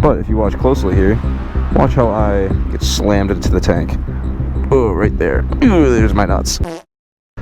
But if you watch closely here, watch how I get slammed into the tank. Oh, right there. Ooh, there's my nuts.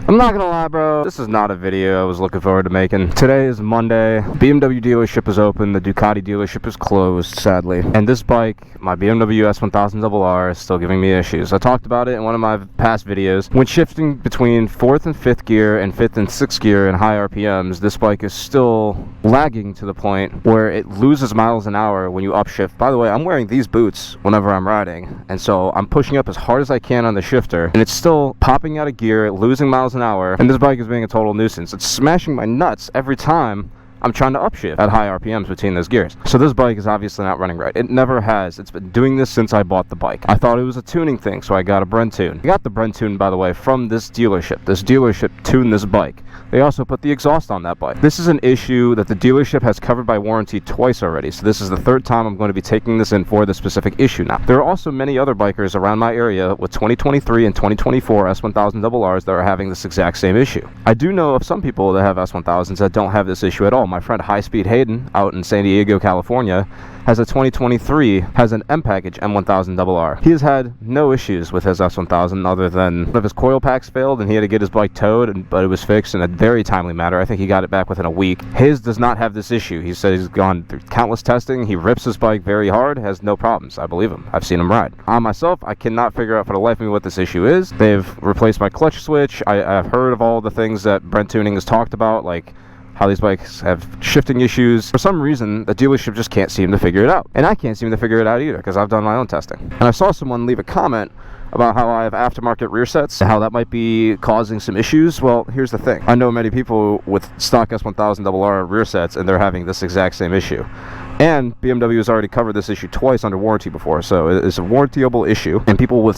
I'm not gonna lie, bro, this is not a video I was looking forward to making. Today is Monday. BMW dealership is open. The Ducati dealership is closed, sadly. And this bike, my BMW S1000RR, is still giving me issues. I talked about it in one of my past videos. When shifting between 4th and 5th gear and 5th and 6th gear in high RPMs, this bike is still lagging to the point where it loses miles an hour when you upshift. By the way, I'm wearing these boots whenever I'm riding, and so I'm pushing up as hard as I can on the shifter, and it's still popping out of gear, losing miles an hour, and this bike is being a total nuisance. It's smashing my nuts every time I'm trying to upshift at high RPMs between those gears. So this bike is obviously not running right. It never has. It's been doing this since I bought the bike. I thought it was a tuning thing, so I got a Brent tune. I got the Brent tune, by the way, from this dealership. This dealership tuned this bike. They also put the exhaust on that bike. This is an issue that the dealership has covered by warranty twice already, so this is the third time I'm going to be taking this in for this specific issue now. There are also many other bikers around my area with 2023 and 2024 S1000RRs that are having this exact same issue. I do know of some people that have S1000s that don't have this issue at all. My friend High Speed Hayden out in San Diego, California, has a 2023, has an M package M1000RR. He has had no issues with his S1000 other than one of his coil packs failed and he had to get his bike towed, but it was fixed in a very timely manner. I think he got it back within a week. His does not have this issue. He said he's gone through countless testing. He rips his bike very hard, has no problems. I believe him. I've seen him ride. On myself, I cannot figure out for the life of me what this issue is. They've replaced my clutch switch. I've heard of all the things that Brent Tuning has talked about, like how these bikes have shifting issues. For some reason, the dealership just can't seem to figure it out. And I can't seem to figure it out either, because I've done my own testing. And I saw someone leave a comment about how I have aftermarket rear sets, how that might be causing some issues. Well, here's the thing. I know many people with stock S1000RR rear sets, and they're having this exact same issue. And BMW has already covered this issue twice under warranty before, so it's a warrantyable issue, and people with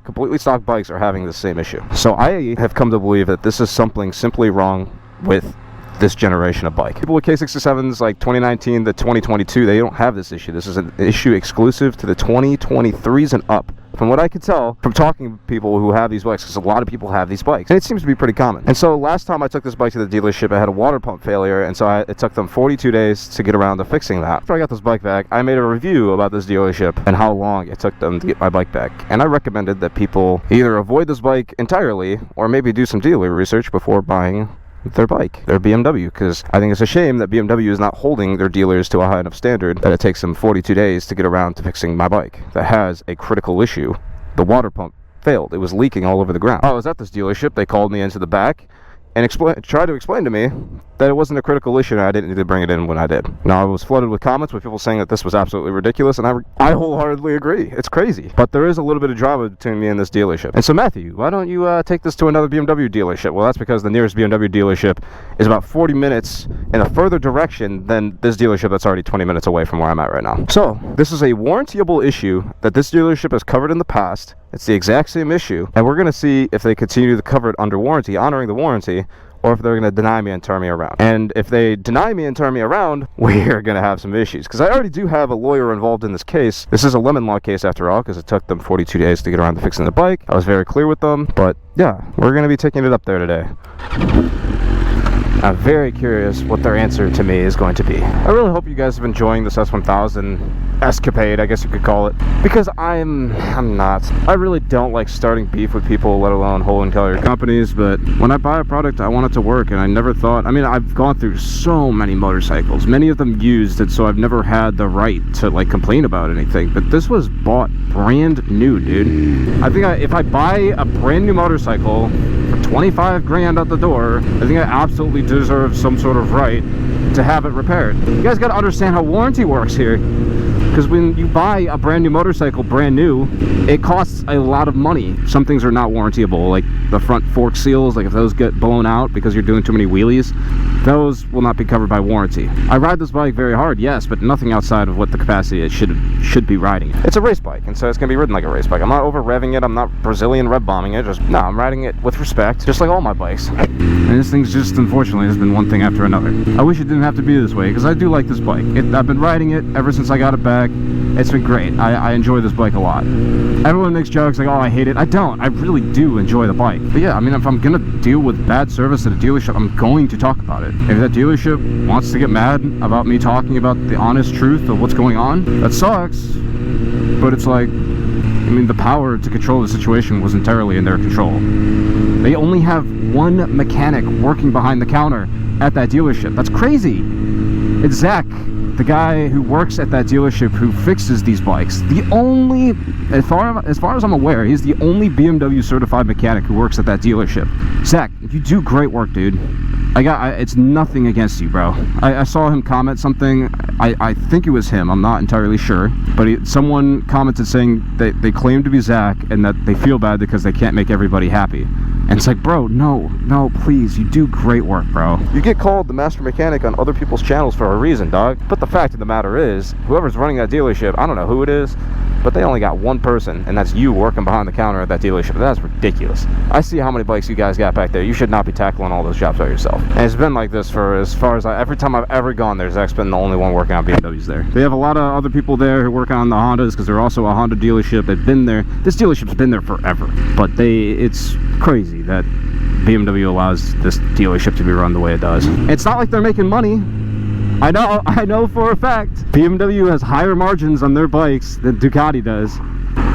completely stock bikes are having the same issue. So I have come to believe that this is something simply wrong with this generation of bike. People with K67s like 2019 to 2022, they don't have this issue. This is an issue exclusive to the 2023s and up. From what I could tell from talking to people who have these bikes, because a lot of people have these bikes, and it seems to be pretty common. And so last time I took this bike to the dealership, I had a water pump failure, and so it took them 42 days to get around to fixing that. After I got this bike back, I made a review about this dealership and how long it took them to get my bike back. And I recommended that people either avoid this bike entirely, or maybe do some dealer research before buying their bike, their BMW, because I think it's a shame that BMW is not holding their dealers to a high enough standard that it takes them 42 days to get around to fixing my bike that has a critical issue. The water pump failed. It was leaking all over the ground. I was at this dealership. They called me into the back and tried to explain to me that it wasn't a critical issue and I didn't need to bring it in when I did. Now, I was flooded with comments with people saying that this was absolutely ridiculous, and I wholeheartedly agree. It's crazy. But there is a little bit of drama between me and this dealership. And so, Matthew, why don't you take this to another BMW dealership? Well, that's because the nearest BMW dealership is about 40 minutes in a further direction than this dealership that's already 20 minutes away from where I'm at right now. So, this is a warrantyable issue that this dealership has covered in the past. It's the exact same issue, and we're going to see if they continue to cover it under warranty, honoring the warranty, or if they're going to deny me and turn me around. And if they deny me and turn me around, we're going to have some issues. Because I already do have a lawyer involved in this case. This is a lemon law case after all, because it took them 42 days to get around to fixing the bike. I was very clear with them. But yeah, we're going to be taking it up there today. I'm very curious what their answer to me is going to be. I really hope you guys have been enjoying this S1000 escapade, I guess you could call it, because I'm not. I really don't like starting beef with people, let alone whole entire companies, but when I buy a product, I want it to work, and I never thought, I mean, I've gone through so many motorcycles, many of them used, and so I've never had the right to like complain about anything, but this was bought brand new, dude. I think if I buy a brand new motorcycle for 25 grand out the door, I think I absolutely deserve some sort of right to have it repaired. You guys got to understand how warranty works here, because when you buy a brand new motorcycle brand new, it costs a lot of money. Some things are not warrantyable, like the front fork seals, like if those get blown out because you're doing too many wheelies, those will not be covered by warranty. I ride this bike very hard, yes, but nothing outside of what the capacity it should be riding it. It's a race bike, and so it's gonna be ridden like a race bike. I'm not over revving it, I'm not Brazilian rev bombing it, no, I'm riding it with respect, just like all my bikes. And this thing's just, unfortunately, has been one thing after another. I wish it didn't have to be this way, because I do like this bike. I've been riding it ever since I got it back. feedback. It's been great. I enjoy this bike a lot. Everyone makes jokes like, oh, I hate it. I don't. I really do enjoy the bike. But yeah, I mean, if I'm gonna deal with bad service at a dealership, I'm going to talk about it. If that dealership wants to get mad about me talking about the honest truth of what's going on, that sucks. But it's like, I mean, the power to control the situation was entirely in their control. They only have one mechanic working behind the counter at that dealership. That's crazy. It's Zach, the guy who works at that dealership who fixes these bikes. The only, as far as I'm aware, he's the only BMW certified mechanic who works at that dealership. Zach, you do great work, dude. It's nothing against you, bro. I saw him comment something. I think it was him. I'm not entirely sure. But someone commented saying that they claim to be Zach and that they feel bad because they can't make everybody happy. And it's like, bro, no, please. You do great work, bro. You get called the master mechanic on other people's channels for a reason, dog. But the fact of the matter is, whoever's running that dealership, I don't know who it is, but they only got one person, and that's you working behind the counter at that dealership. That's ridiculous. I see how many bikes you guys got back there. You should not be tackling all those jobs by yourself. And it's been like this for as far as every time I've ever gone there, Zach's been the only one working on BMWs there. They have a lot of other people there who work on the Hondas because they're also a Honda dealership. They've been there. This dealership's been there forever. But it's crazy that BMW allows this dealership to be run the way it does. It's not like they're making money. I know for a fact BMW has higher margins on their bikes than Ducati does.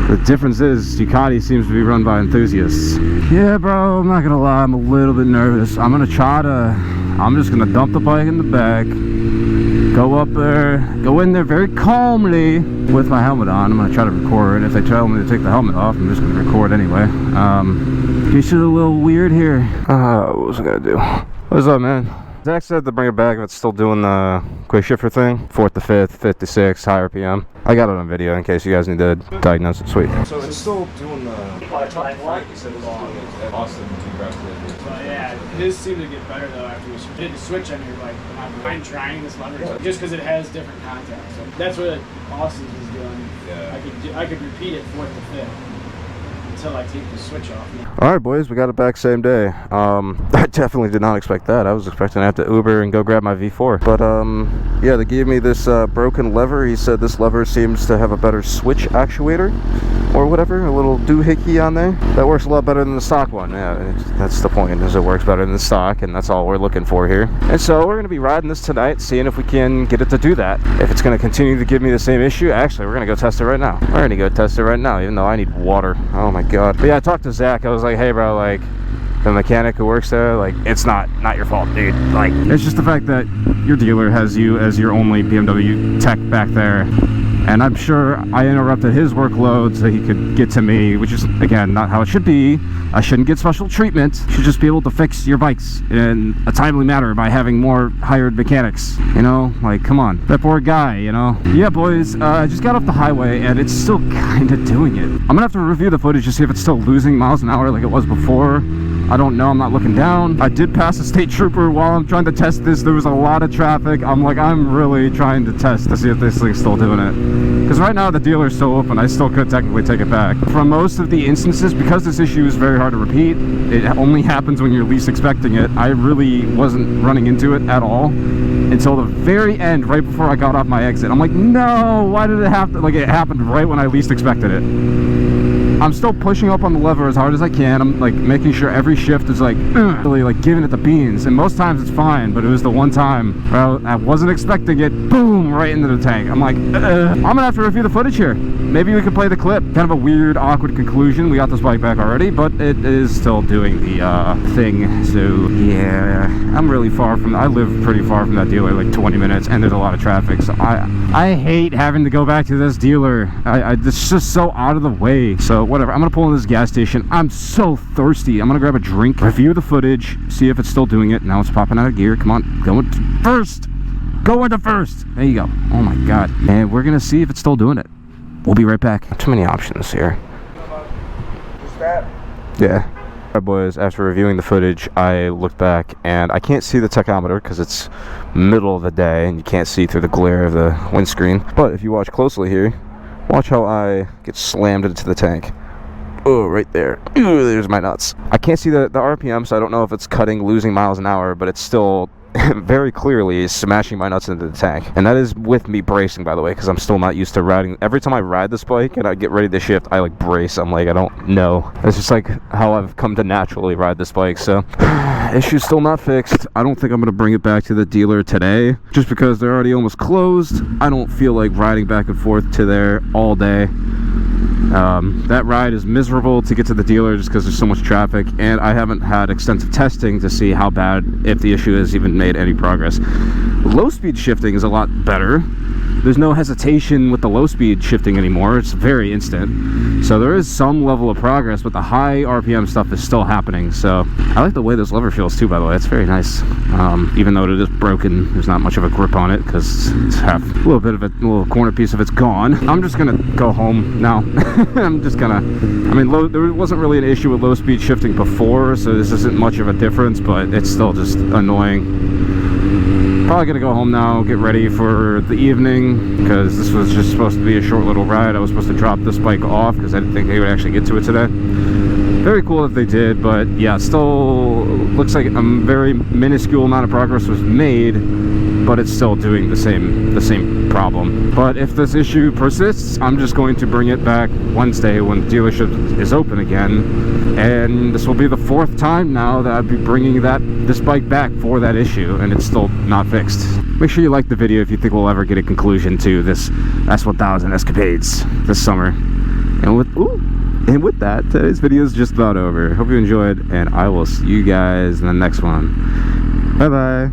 The difference is Ducati seems to be run by enthusiasts. Yeah, bro, I'm not gonna lie, I'm a little bit nervous. I'm just gonna dump the bike in the back, go in there very calmly with my helmet on. I'm gonna try to record. If they tell me to take the helmet off, I'm just gonna record anyway. This is a little weird here. What was I gonna do? What's up, man? Zach said to bring it back if it's still doing the quick shifter thing. 4th to 5th, 5th to 6th, high RPM. I got it on video in case you guys need to diagnose it. Sweet. So it's still doing the... You said as long as Austin yeah, his seemed to get better though after we did the switch on your bike. I'm trying this lever just because it has different contacts. So that's what Austin's was doing. Yeah. I could repeat it 4th to 5th. Until I take the switch off. Alright, boys, we got it back same day. I definitely did not expect that. I was expecting to have to Uber and go grab my V4. But yeah, they gave me this broken lever. He said this lever seems to have a better switch actuator or whatever, a little doohickey on there. That works a lot better than the stock one. Yeah, that's the point, is it works better than the stock, and that's all we're looking for here. And so we're going to be riding this tonight, seeing if we can get it to do that. If it's going to continue to give me the same issue, actually, we're going to go test it right now. We're going to go test it right now, even though I need water. Oh my god. But yeah, I talked to Zach. I was like, hey bro, like, the mechanic who works there, like, it's not your fault, dude. Like, it's just the fact that your dealer has you as your only BMW tech back there, and I'm sure I interrupted his workload so he could get to me, which is, again, not how it should be. I shouldn't get special treatment. You should just be able to fix your bikes in a timely manner by having more hired mechanics, you know? Like, come on, that poor guy, you know? Yeah, boys, I just got off the highway and it's still kind of doing it. I'm gonna have to review the footage to see if it's still losing miles an hour like it was before. I don't know, I'm not looking down. I did pass a state trooper while I'm trying to test this. There was a lot of traffic. I'm really trying to test to see if this thing's still doing it. Because right now the dealer's still open. I still could technically take it back. For most of the instances, because this issue is very hard to repeat, it only happens when you're least expecting it. I really wasn't running into it at all until the very end, right before I got off my exit. I'm like, no, why did it happen? Like, it happened right when I least expected it. I'm still pushing up on the lever as hard as I can. I'm like making sure every shift is like really like giving it the beans, and most times it's fine, but it was the one time where I wasn't expecting it, boom, right into the tank. I'm like, I'm gonna have to review the footage here. Maybe we can play the clip. Kind of a weird, awkward conclusion. We got this bike back already, but it is still doing the thing. So yeah, I'm really far from, I live pretty far from that dealer, like 20 minutes, and there's a lot of traffic. So I hate having to go back to this dealer. It's just so out of the way. So whatever, I'm gonna pull in this gas station. I'm so thirsty. I'm gonna grab a drink, review the footage, see if it's still doing it. Now it's popping out of gear. Come on, go into first. Go into first. There you go. Oh my god. And we're gonna see if it's still doing it. We'll be right back. Too many options here. Yeah. Alright, boys, after reviewing the footage, I looked back and I can't see the tachometer because it's middle of the day and you can't see through the glare of the windscreen. But if you watch closely here, watch how I get slammed into the tank. Oh, right there. Ooh, there's my nuts. I can't see the RPM, so I don't know if it's cutting, losing miles an hour, but it's still very clearly is smashing my nuts into the tank. And that is with me bracing, by the way, because I'm still not used to riding. Every time I ride this bike and I get ready to shift, I like brace. I'm like, I don't know. It's just like how I've come to naturally ride this bike. So issue's still not fixed. I don't think I'm gonna bring it back to the dealer today, just because they're already almost closed. I don't feel like riding back and forth to there all day. That ride is miserable to get to the dealer just because there's so much traffic, and I haven't had extensive testing to see how bad, if the issue has even made any progress. Low speed shifting is a lot better. There's no hesitation with the low speed shifting anymore. It's very instant. So there is some level of progress, but the high RPM stuff is still happening. So I like the way this lever feels too, by the way. It's very nice. Even though it is broken, there's not much of a grip on it because it's half, a little bit of a little corner piece of it's gone. I'm just gonna go home now. I'm just gonna, I mean, there wasn't really an issue with low speed shifting before, so this isn't much of a difference, but it's still just annoying. Probably gonna go home now, get ready for the evening, because this was just supposed to be a short little ride. I was supposed to drop this bike off because I didn't think they would actually get to it today. Very cool if they did, but yeah, still looks like a very minuscule amount of progress was made, but it's still doing the same problem. But if this issue persists, I'm just going to bring it back Wednesday when the dealership is open again, and this will be the 4th time now that I'd be bringing this bike back for that issue, and it's still not fixed. Make sure you like the video if you think we'll ever get a conclusion to this S1000 escapades this summer. And with that, today's video is just about over. Hope you enjoyed, and I will see you guys in the next one. Bye bye.